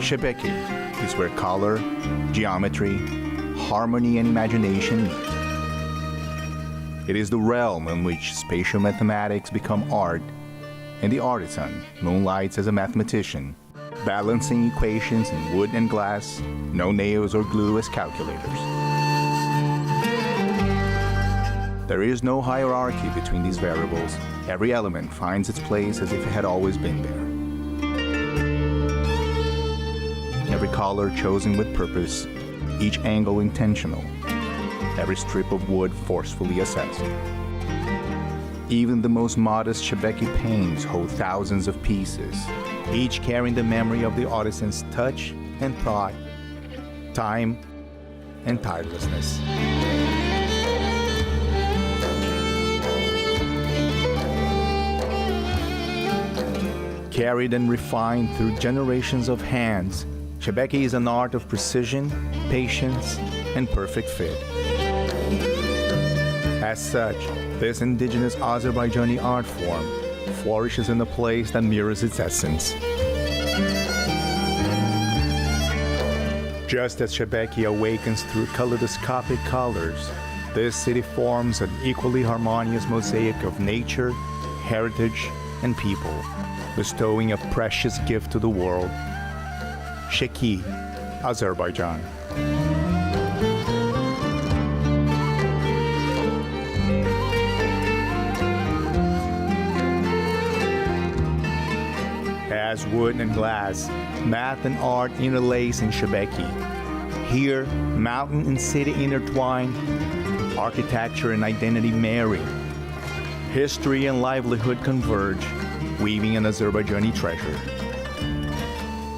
Shebeke is where color, geometry, harmony, and imagination meet. It is the realm in which spatial mathematics become art, and the artisan moonlights as a mathematician, balancing equations in wood and glass, no nails or glue as calculators. There is no hierarchy between these variables. Every element finds its place as if it had always been there. Every color chosen with purpose, each angle intentional, every strip of wood forcefully assessed. Even the most modest shebeke panes hold thousands of pieces, each carrying the memory of the artisan's touch and thought, time and tirelessness. Carried and refined through generations of hands, shebeke is an art of precision, patience, and perfect fit. As such, this indigenous Azerbaijani art form flourishes in a place that mirrors its essence. Just as shebeke awakens through kaleidoscopic colors, this city forms an equally harmonious mosaic of nature, heritage, and people, bestowing a precious gift to the world. Shaki, Azerbaijan. As wood and glass, math and art interlace in shebeke. Here, mountain and city intertwine, architecture and identity marry. History and livelihood converge, weaving an Azerbaijani treasure.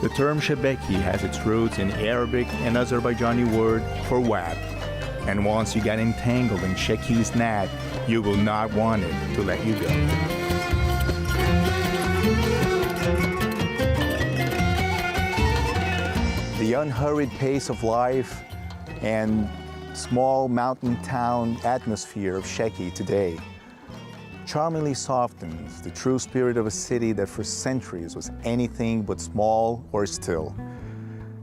The term shebeke has its roots in Arabic and Azerbaijani word for web. And once you get entangled in Shaki's net, you will not want it to let you go. The unhurried pace of life and small mountain town atmosphere of Shaki today charmingly softens the true spirit of a city that for centuries was anything but small or still.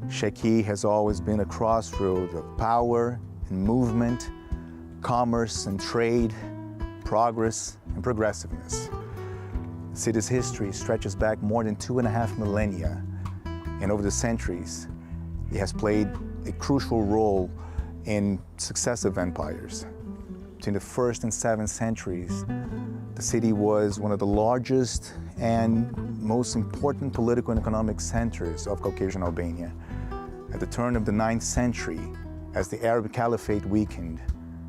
Shaki has always been a crossroad of power and movement, commerce and trade, progress and progressiveness. The city's history stretches back more than 2.5 millennia, and over the centuries, it has played a crucial role in successive empires. Between the 1st and 7th centuries, the city was one of the largest and most important political and economic centers of Caucasian Albania. At the turn of the 9th century, as the Arab Caliphate weakened,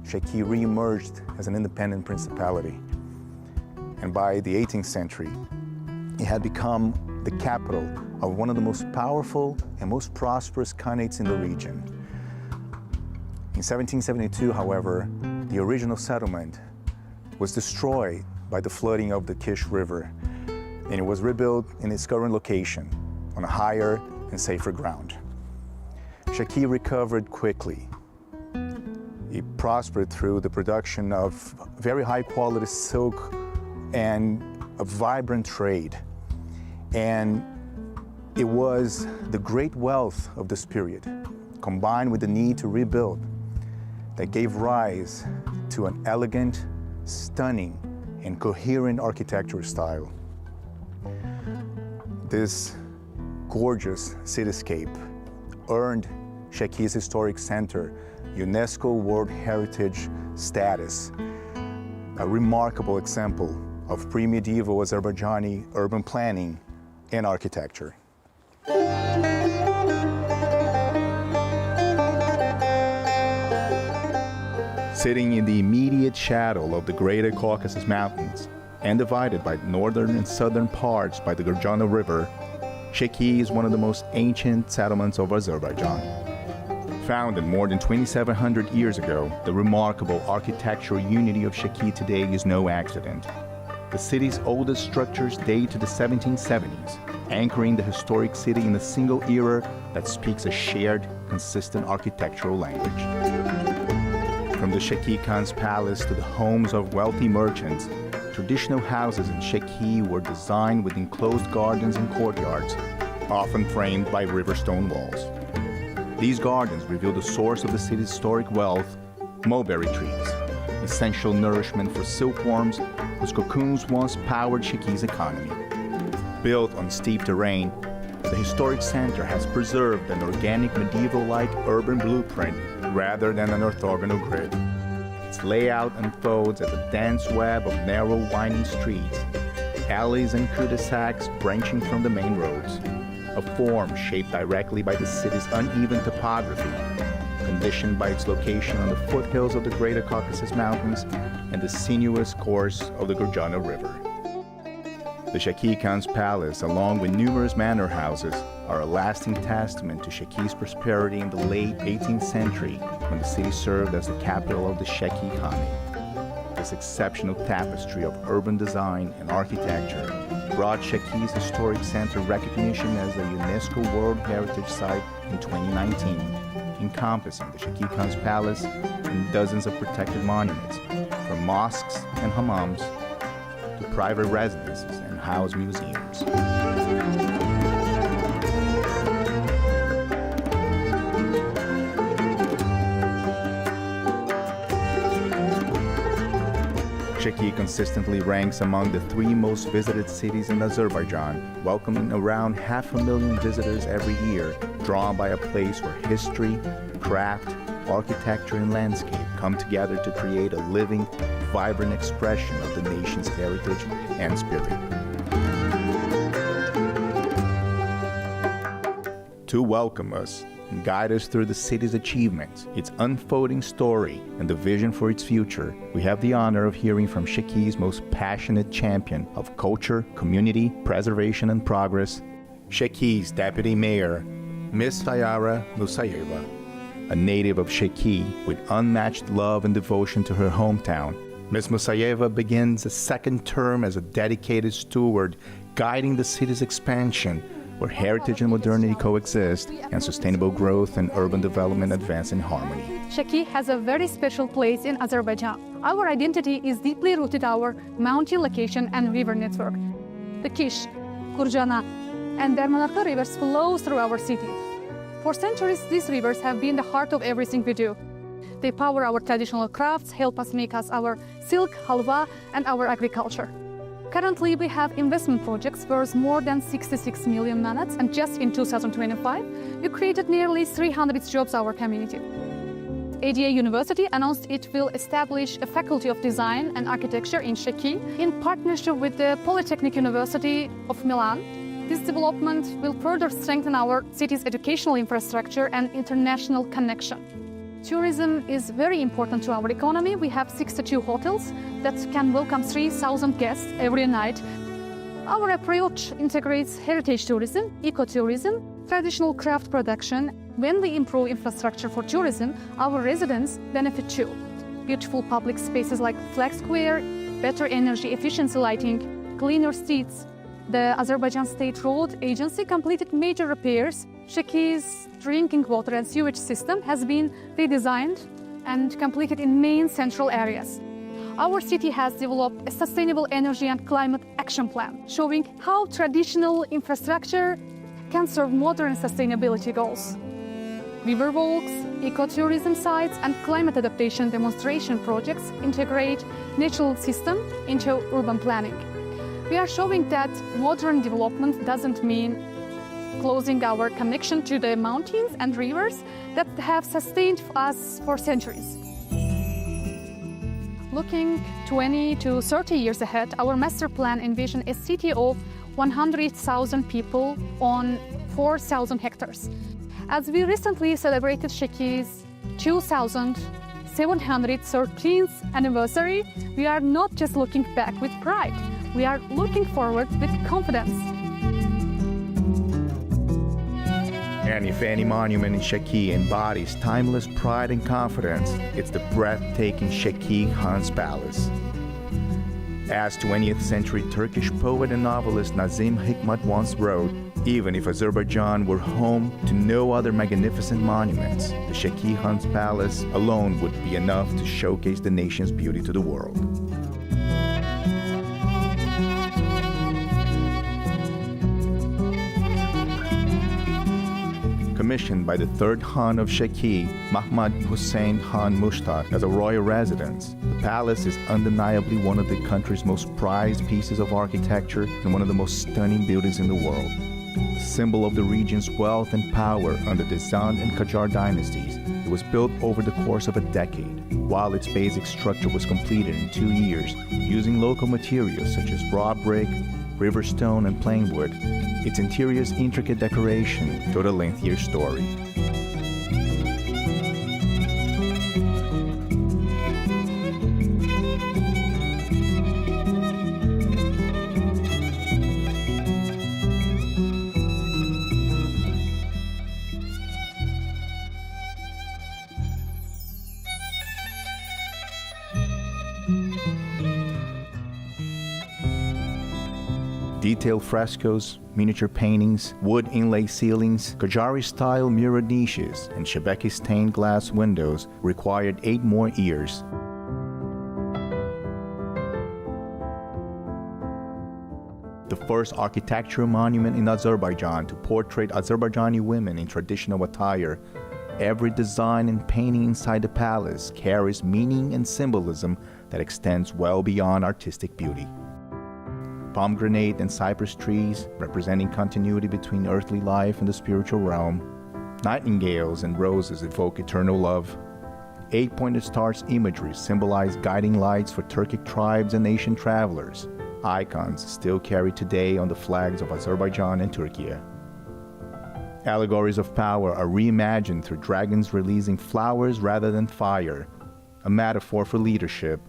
Shaki re-emerged as an independent principality. And by the 18th century, it had become the capital of one of the most powerful and most prosperous khanates in the region. In 1772, however, the original settlement was destroyed by the flooding of the Kish River, and it was rebuilt in its current location on a higher and safer ground. Shaki recovered quickly. It prospered through the production of very high-quality silk and a vibrant trade. And it was the great wealth of this period, combined with the need to rebuild, that gave rise to an elegant, stunning, and coherent architectural style. This gorgeous cityscape earned Shaki's historic center UNESCO World Heritage status, a remarkable example of pre-medieval Azerbaijani urban planning and architecture. Sitting in the immediate shadow of the Greater Caucasus Mountains and divided by northern and southern parts by the Gurjana River, Shaki is one of the most ancient settlements of Azerbaijan. Founded more than 2,700 years ago, the remarkable architectural unity of Shaki today is no accident. The city's oldest structures date to the 1770s, anchoring the historic city in a single era that speaks a shared, consistent architectural language. From the Shaki Khan's palace to the homes of wealthy merchants, traditional houses in Shaki were designed with enclosed gardens and courtyards, often framed by river stone walls. These gardens reveal the source of the city's historic wealth, mulberry trees, essential nourishment for silkworms whose cocoons once powered Shaki's economy. Built on steep terrain, the historic center has preserved an organic medieval-like urban blueprint rather than an orthogonal grid. Its layout unfolds as a dense web of narrow, winding streets, alleys and cul-de-sacs branching from the main roads, a form shaped directly by the city's uneven topography, conditioned by its location on the foothills of the Greater Caucasus Mountains and the sinuous course of the Gurjana River. The Shaki Khan's palace, along with numerous manor houses, are a lasting testament to Shaki's prosperity in the late 18th century when the city served as the capital of the Shaki Khanate. This exceptional tapestry of urban design and architecture brought Shaki's historic center recognition as a UNESCO World Heritage Site in 2019, encompassing the Shaki Khan's palace and dozens of protected monuments, from mosques and hammams to private residences and house museums. Shaki consistently ranks among the 3 most visited cities in Azerbaijan, welcoming around 500,000 visitors every year, drawn by a place where history, craft, architecture, and landscape come together to create a living, vibrant expression of the nation's heritage and spirit. To welcome us and guide us through the city's achievements, its unfolding story, and the vision for its future, we have the honor of hearing from Shaki's most passionate champion of culture, community, preservation, and progress, Shaki's Deputy Mayor, Ms. Fayara Musayeva. A native of Shaki with unmatched love and devotion to her hometown, Ms. Musayeva begins a second term as a dedicated steward, guiding the city's expansion, where heritage and modernity coexist, and sustainable growth and urban development advance in harmony. Shaki has a very special place in Azerbaijan. Our identity is deeply rooted in our mountain location and river network. The Kish, Gurjana, and Dermanarka rivers flow through our city. For centuries, these rivers have been the heart of everything we do. They power our traditional crafts, help us make our silk, halwa, and our agriculture. Currently, we have investment projects worth more than 66 million manats, and just in 2025, we created nearly 300 jobs in our community. ADA University announced it will establish a Faculty of Design and Architecture in Shaki in partnership with the Polytechnic University of Milan. This development will further strengthen our city's educational infrastructure and international connection. Tourism is very important to our economy. We have 62 hotels that can welcome 3,000 guests every night. Our approach integrates heritage tourism, ecotourism, traditional craft production. When we improve infrastructure for tourism, our residents benefit too. Beautiful public spaces like Shaki Where, better energy efficiency lighting, cleaner streets. The Azerbaijan State Road Agency completed major repairs. Shaki's drinking water and sewage system has been redesigned and completed in main central areas. Our city has developed a sustainable energy and climate action plan, showing how traditional infrastructure can serve modern sustainability goals. River walks, ecotourism sites, and climate adaptation demonstration projects integrate natural system into urban planning. We are showing that modern development doesn't mean closing our connection to the mountains and rivers that have sustained us for centuries. Looking 20 to 30 years ahead, our master plan envisions a city of 100,000 people on 4,000 hectares. As we recently celebrated Shaki's 2,713th anniversary, we are not just looking back with pride, we are looking forward with confidence. And if any monument in Shaki embodies timeless pride and confidence, it's the breathtaking Shaki Khan's Palace. As 20th century Turkish poet and novelist Nazim Hikmat once wrote, even if Azerbaijan were home to no other magnificent monuments, the Shaki Khan's Palace alone would be enough to showcase the nation's beauty to the world. commissioned by the third Khan of Shaki, Mahmud Hussein Khan Mushtaq, as a royal residence. The palace is undeniably one of the country's most prized pieces of architecture and one of the most stunning buildings in the world. A symbol of the region's wealth and power under the Zand and Qajar dynasties, it was built over the course of a decade, while its basic structure was completed in 2 years, using local materials such as raw brick, river stone, and plain wood. Its interior's intricate decoration told a lengthier story. Detailed frescoes, miniature paintings, wood inlay ceilings, Qajari-style mirror niches, and shebeke stained glass windows required 8 more years. The first architectural monument in Azerbaijan to portray Azerbaijani women in traditional attire, every design and painting inside the palace carries meaning and symbolism that extends well beyond artistic beauty. Pomegranate and cypress trees, representing continuity between earthly life and the spiritual realm. Nightingales and roses evoke eternal love. 8-pointed stars imagery symbolize guiding lights for Turkic tribes and Asian travelers, icons still carried today on the flags of Azerbaijan and Turkey. Allegories of power are reimagined through dragons releasing flowers rather than fire, a metaphor for leadership,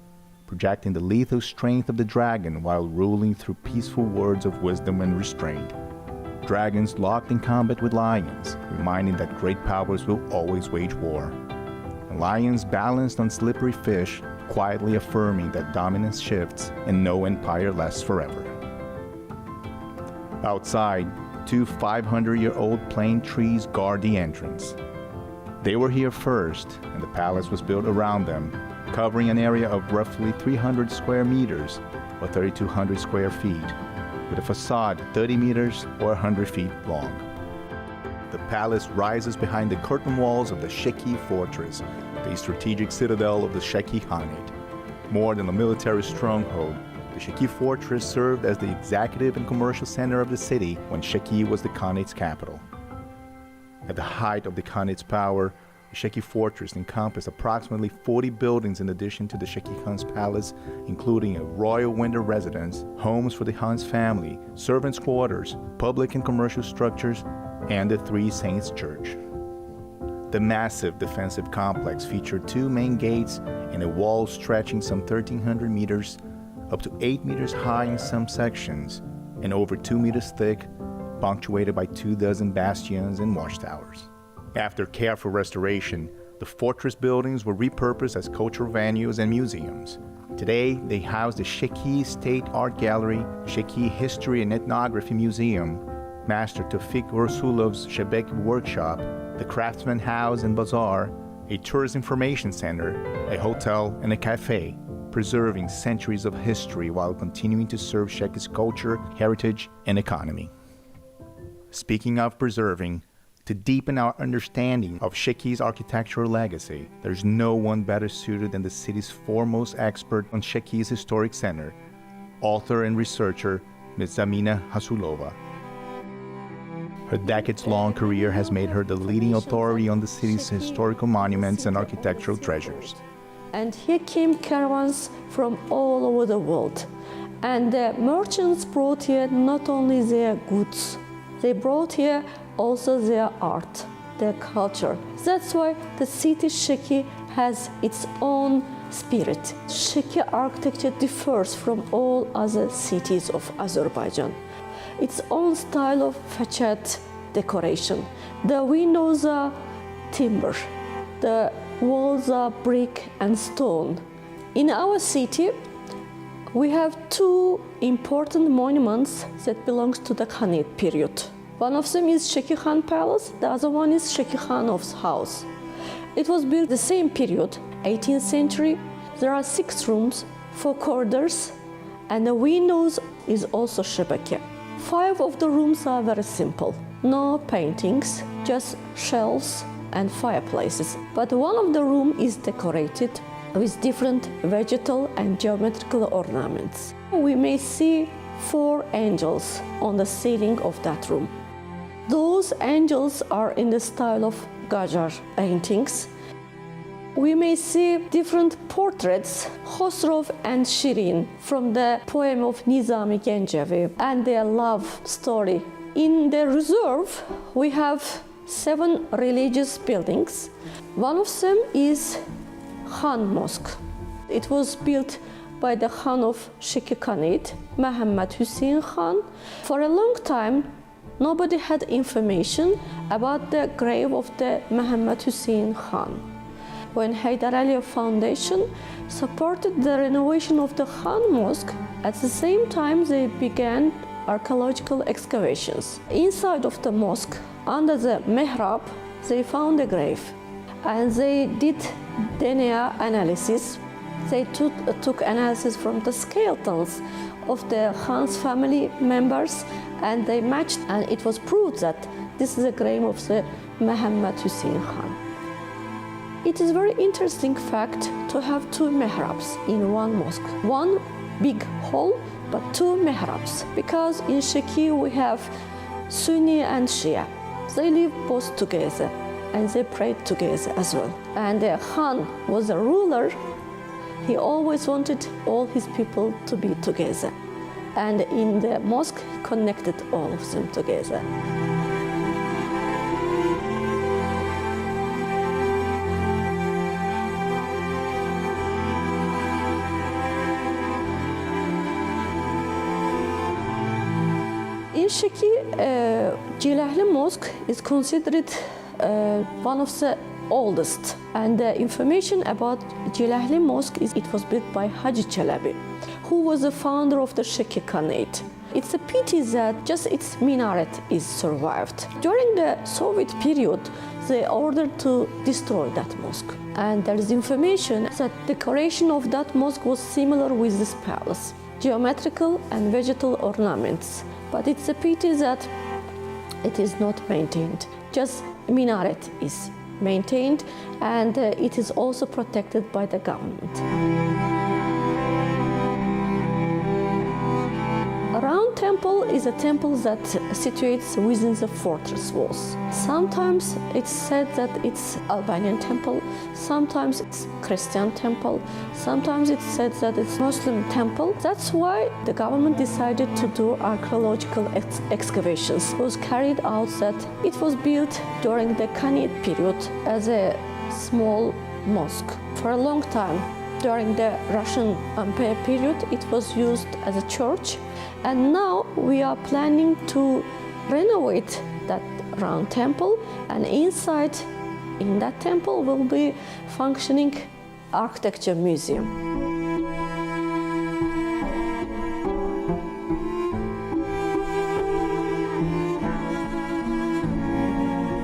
projecting the lethal strength of the dragon while ruling through peaceful words of wisdom and restraint. Dragons locked in combat with lions, reminding that great powers will always wage war. And lions balanced on slippery fish, quietly affirming that dominance shifts and no empire lasts forever. Outside, 2 500-year-old plane trees guard the entrance. They were here first, and the palace was built around them, covering an area of roughly 300 square meters or 3,200 square feet, with a facade 30 meters or 100 feet long. The palace rises behind the curtain walls of the Shaki fortress, the strategic citadel of the Shaki Khanate. More than a military stronghold, the Shaki fortress served as the executive and commercial center of the city when Shaki was the Khanate's capital. At the height of the Khanate's power, the Shaki fortress encompassed approximately 40 buildings in addition to the Shaki Khan's palace, including a royal winter residence, homes for the Khan's family, servants' quarters, public and commercial structures, and the Three Saints Church. The massive defensive complex featured 2 main gates and a wall stretching some 1,300 meters, up to 8 meters high in some sections, and over 2 meters thick, punctuated by 24 bastions and watchtowers. After careful restoration, the fortress buildings were repurposed as cultural venues and museums. Today, they house the Shaki State Art Gallery, Shaki History and Ethnography Museum, Master Tawfik Rasulov's shebeke workshop, the Craftsman House and Bazaar, a tourist information center, a hotel, and a cafe, preserving centuries of history while continuing to serve Shaki's culture, heritage, and economy. Speaking of preserving, to deepen our understanding of Shaki's architectural legacy, there's no one better suited than the city's foremost expert on Shaki's historic center, author and researcher, Ms. Zamina Hasulova. Her decades-long career has made her the leading authority on the city's historical monuments and architectural treasures. And here came caravans from all over the world. And the merchants brought here not only their goods, they brought here also their art, their culture. That's why the city Shaki has its own spirit. Shaki architecture differs from all other cities of Azerbaijan. Its own style of facade decoration. The windows are timber, the walls are brick and stone. In our city, we have 2 important monuments that belong to the Khanate period. One of them is Shaki Khan Palace, the other one is Shaki Khanov's house. It was built the same period, 18th century. There are 6 rooms, 4 corridors, and the windows is also shebeke. 5 of the rooms are very simple. no paintings, just shelves and fireplaces. But one of the rooms is decorated with different vegetal and geometrical ornaments. We may see 4 angels on the ceiling of that room. Those angels are in the style of Qajar paintings. We may see different portraits, Khosrow and Shirin, from the poem of Nizami Gencevi and their love story. In the reserve, we have 7 religious buildings. One of them is Khan Mosque. It was built by the Khan of Shaki Khanate, Muhammad Hussein Khan. For a long time, nobody had information about the grave of the Muhammad Hussein Khan. When Haydar Aliyev Foundation supported the renovation of the Khan Mosque, at the same time they began archaeological excavations. Inside of the mosque, under the mihrab, they found a grave and they did DNA analysis. They took analysis from the skeletons of the Khan's family members and they matched, and it was proved that this is the grave of the Muhammad Hussein Khan. It is a very interesting fact to have 2 mihrabs in one mosque. One big hall, but 2 mihrabs. Because in Shaki we have Sunni and Shia. They live both together and they prayed together as well. And the Khan was a ruler. He always wanted all his people to be together. And in the mosque, he connected all of them together. In Shaki, Cilahli Mosque is considered one of the oldest, and the information about Cilahli Mosque is it was built by Haji Çelebi, who was the founder of the Shaki Khanate. It's a pity that just its minaret is survived. During the Soviet period, they ordered to destroy that mosque. And there is information that decoration of that mosque was similar with this palace, geometrical and vegetal ornaments. But it's a pity that it is not maintained. Just minaret is maintained, and it is also protected by the government. A round temple is a temple that situates within the fortress walls. Sometimes it's said that it's Albanian temple, sometimes it's Christian temple, sometimes it's said that it's Muslim temple. That's why the government decided to do archaeological excavations. It was carried out that it was built during the Khanate period as a small mosque. For a long time, during the Russian Empire period, it was used as a church. And now we are planning to renovate that round temple, and inside in that temple will be functioning architecture museum.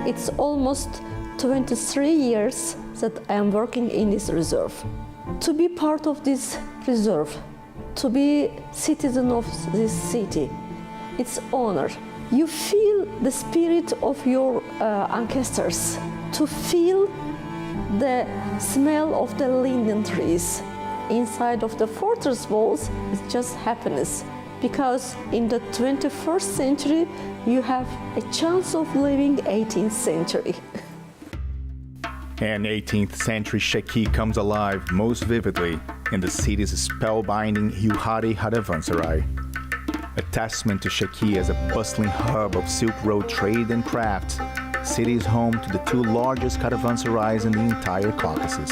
It's almost 23 years that I am working in this reserve. To be part of this reserve, to be citizen of this city, it's honor. You feel the spirit of your ancestors, to feel the smell of the linden trees inside of the fortress walls is just happiness, because in the 21st century you have a chance of living 18th century. And 18th century Shaki comes alive most vividly in the city's spellbinding Yuhari Karavansaray, a testament to Shaki as a bustling hub of Silk Road trade and crafts. City is home to the 2 largest caravanserais in the entire Caucasus.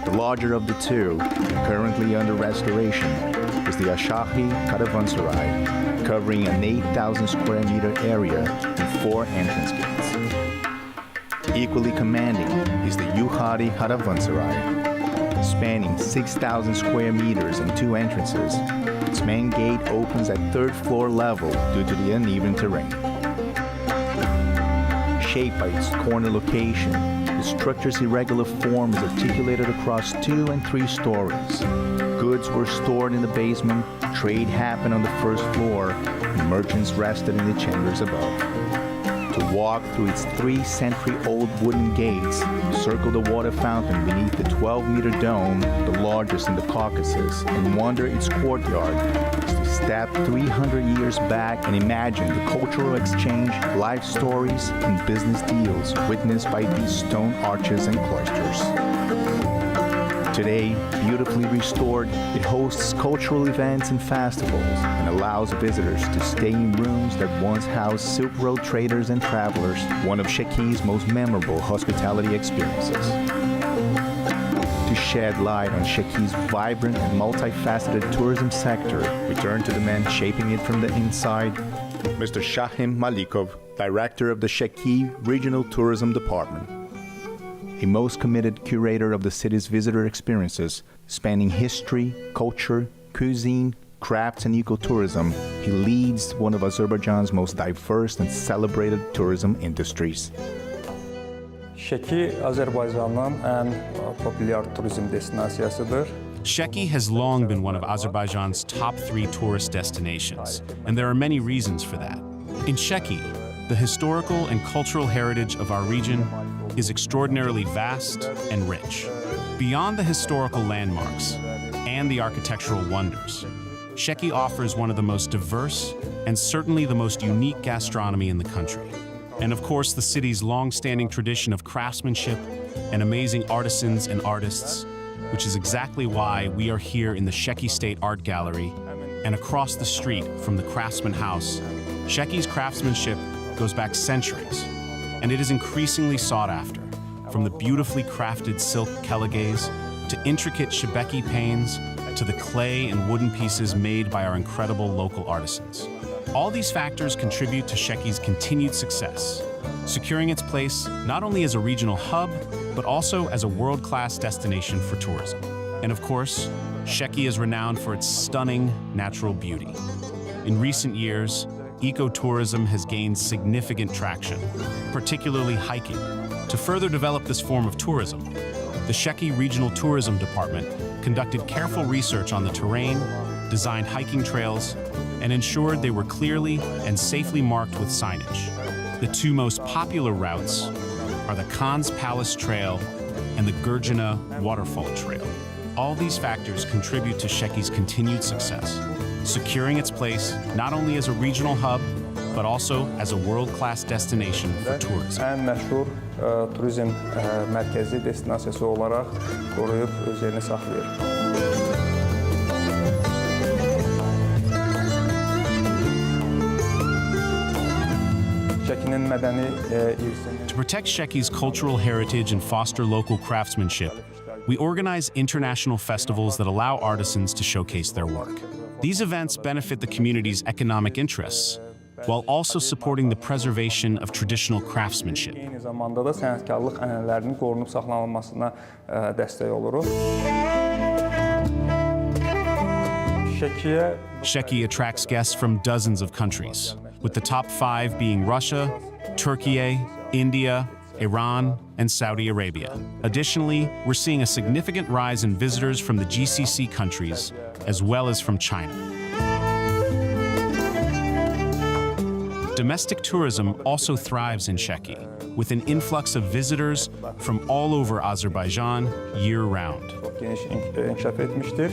The larger of the 2, currently under restoration, is the Shaki Caravanserai, covering an 8,000 square meter area and 4 entrance gates. Equally commanding is the Yuhari Karavansaray, spanning 6,000 square meters and 2 entrances. Its main gate opens at 3rd floor level due to the uneven terrain. Shaped by its corner location, the structure's irregular form is articulated across 2 and 3 stories. Goods were stored in the basement, trade happened on the 1st floor, and merchants rested in the chambers above. Walk through its 3-century-old wooden gates, circle the water fountain beneath the 12-meter dome, the largest in the Caucasus, and wander its courtyard. To step 300 years back and imagine the cultural exchange, life stories, and business deals witnessed by these stone arches and cloisters. Today, beautifully restored, it hosts cultural events and festivals and allows visitors to stay in rooms that once housed Silk Road traders and travelers, one of Shaki's most memorable hospitality experiences. To shed light on Shaki's vibrant and multifaceted tourism sector, we turn to the man shaping it from the inside, Mr. Shahim Malikov, Director of the Shaki Regional Tourism Department. A most committed curator of the city's visitor experiences, spanning history, culture, cuisine, crafts, and ecotourism, he leads one of Azerbaijan's most diverse and celebrated tourism industries. Shaki Azərbaycanın ən populyar turizm destinasiyasıdır. Shaki has long been one of Azerbaijan's top 3 tourist destinations, and there are many reasons for that. In Shaki, the historical and cultural heritage of our region is extraordinarily vast and rich. Beyond the historical landmarks and the architectural wonders, Shaki offers one of the most diverse and certainly the most unique gastronomy in the country. And of course, the city's long-standing tradition of craftsmanship and amazing artisans and artists, which is exactly why we are here in the Shaki State Art Gallery and across the street from the Craftsman House. Shaki's craftsmanship goes back centuries, and it is increasingly sought after, from the beautifully crafted silk keleges to intricate shebeke panes to the clay and wooden pieces made by our incredible local artisans. All these factors contribute to Shaki's continued success, securing its place not only as a regional hub, but also as a world-class destination for tourism. And of course, Shaki is renowned for its stunning natural beauty. In recent years, ecotourism has gained significant traction, particularly hiking. To further develop this form of tourism, the Shaki Regional Tourism Department conducted careful research on the terrain, designed hiking trails, and ensured they were clearly and safely marked with signage. The 2 most popular routes are the Khan's Palace Trail and the Gurjana Waterfall Trail. All these factors contribute to Shaki's continued success, securing its place not only as a regional hub, but also as a world-class destination for tourism. Ən məşhur turizm mərkəzi destinasiyası olaraq qoruyub öz yerini saxlayır. Şəkinin mədəni irsini. To protect Shaki's cultural heritage and foster local craftsmanship, we organize international festivals that allow artisans to showcase their work. These events benefit the community's economic interests, while also supporting the preservation of traditional craftsmanship. Eyni zamanda da sənətkarlıq ənənələrinin qorunub saxlanılmasına dəstək oluruq. Shaki attracts guests from dozens of countries, with the top 5 being Russia, Turkey, India, Iran, and Saudi Arabia. Additionally, we're seeing a significant rise in visitors from the GCC countries, as well as from China. Domestic tourism also thrives in Shaki, with an influx of visitors from all over Azerbaijan year-round. Geniş inkişaf etmiştir.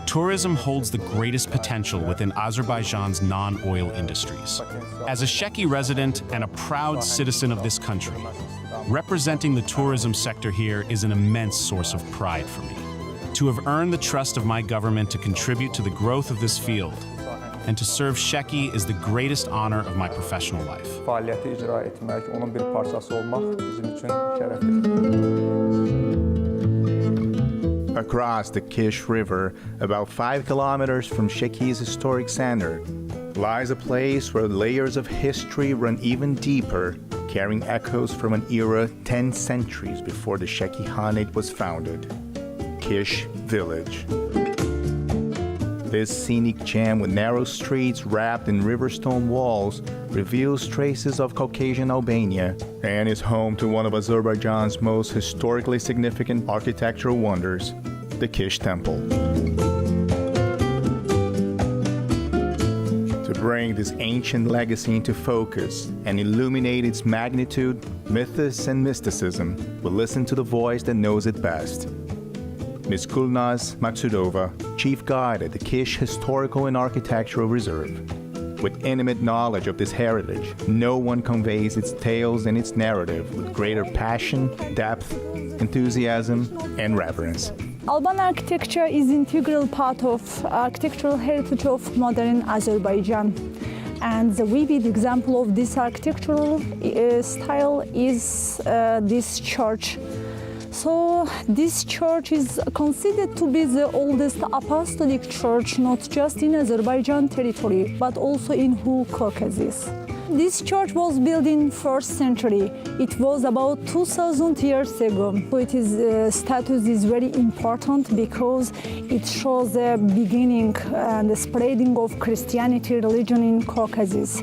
Tourism holds the greatest potential within Azerbaijan's non-oil industries. As a Shaki resident and a proud citizen of this country, representing the tourism sector here is an immense source of pride for me. To have earned the trust of my government to contribute to the growth of this field and to serve Shaki is the greatest honor of my professional life. Fəaliyyəti icra etmək, onun bir parçası olmaq bizim üçün şərəfdir. Across the Kish River, about 5 kilometers from Shaki's historic center, lies a place where layers of history run even deeper, carrying echoes from an era 10 centuries before the Shaki Khanate was founded. Kish Village. This scenic gem with narrow streets wrapped in riverstone walls reveals traces of Caucasian Albania and is home to one of Azerbaijan's most historically significant architectural wonders, the Kish Temple. To bring this ancient legacy into focus and illuminate its magnitude, mythos, and mysticism, we'll listen to the voice that knows it best. Ms. Gulnaz Maksudova, Chief Guide at the Kish Historical and Architectural Reserve. With intimate knowledge of this heritage, no one conveys its tales and its narrative with greater passion, depth, enthusiasm, and reverence. Alban architecture is an integral part of architectural heritage of modern Azerbaijan. And the vivid example of this architectural style is this church. So this church is considered to be the oldest apostolic church, not just in Azerbaijan territory, but also in whole Caucasus. This church was built in 1st century. It was about 2,000 years ago. So its status is very important because it shows the beginning and the spreading of Christianity religion in Caucasus.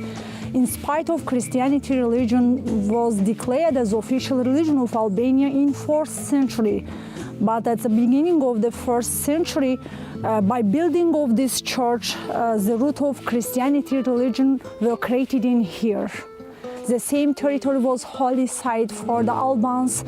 In spite of Christianity, religion was declared as official religion of Albania in 4th century. But at the beginning of the 1st century, by building of this church, the root of Christianity religion were created in here. The same territory was holy site for the Albans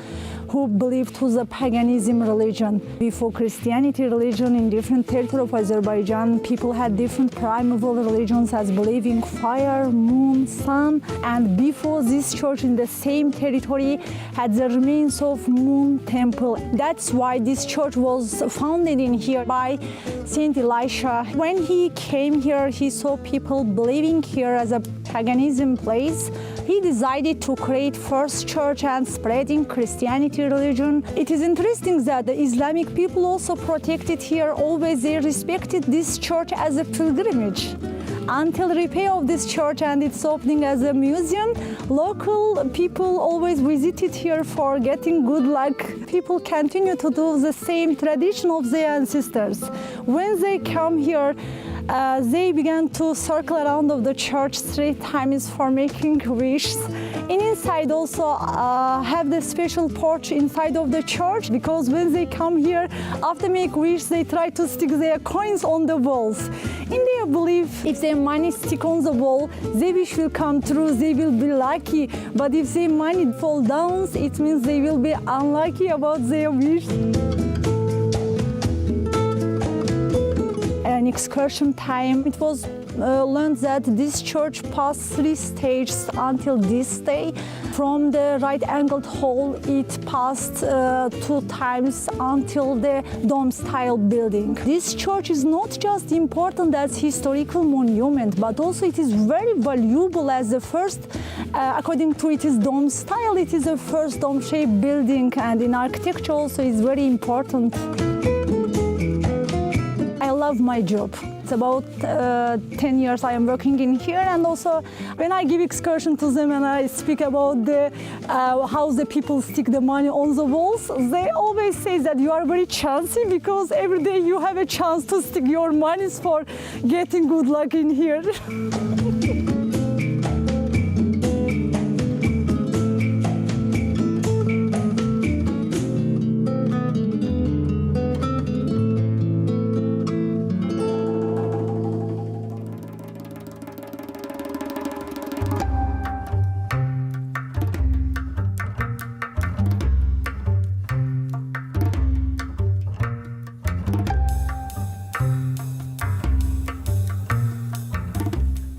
who believed to the paganism religion. Before Christianity religion in different territories of Azerbaijan, people had different primeval religions as believing fire, moon, sun, and before this church in the same territory had the remains of moon temple. That's why this church was founded in here by Saint Elisha. When he came here, he saw people believing here as a paganism place. He decided to create first church and spreading Christianity religion. It is interesting that the Islamic people also protected here. Always they respected this church as a pilgrimage. Until repair of this church and its opening as a museum, local people always visited here for getting good luck. People continue to do the same tradition of their ancestors. When they come here, they began to circle around of the church 3 times for making wishes. And inside also have the special porch inside of the church, because when they come here, after make wish, they try to stick their coins on the walls. In their belief, if their money stick on the wall, their wish will come true, they will be lucky. But if their money fall down, it means they will be unlucky about their wish. An excursion time, it was learned that this church passed 3 stages until this day. From the right-angled hall, it passed 2 times until the dome-style building. This church is not just important as historical monument, but also it is very valuable as the first, according to its dome style, it is the first dome-shaped building, and in architecture also is very important. I love my job. It's about 10 years I am working in here, and also when I give excursion to them and I speak about how the people stick the money on the walls, they always say that you are very chancy because every day you have a chance to stick your monies for getting good luck in here.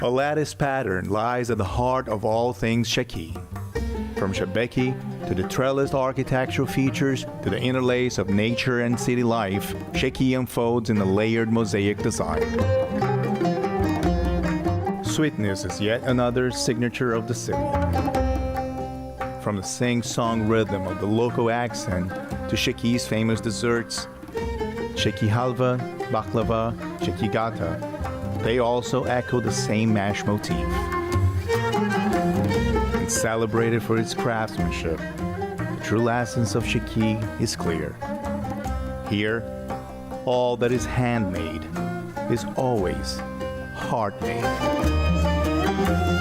A lattice pattern lies at the heart of all things Shaki. From shebeke to the trellised architectural features to the interlace of nature and city life, Shaki unfolds in a layered mosaic design. Sweetness is yet another signature of the city. From the sing-song rhythm of the local accent to Shaki's famous desserts, Shaki halva, baklava, Shaki gata, they also echo the same mash motif. And celebrated for its craftsmanship, the true essence of Shaki is clear. Here, all that is handmade is always heart-made.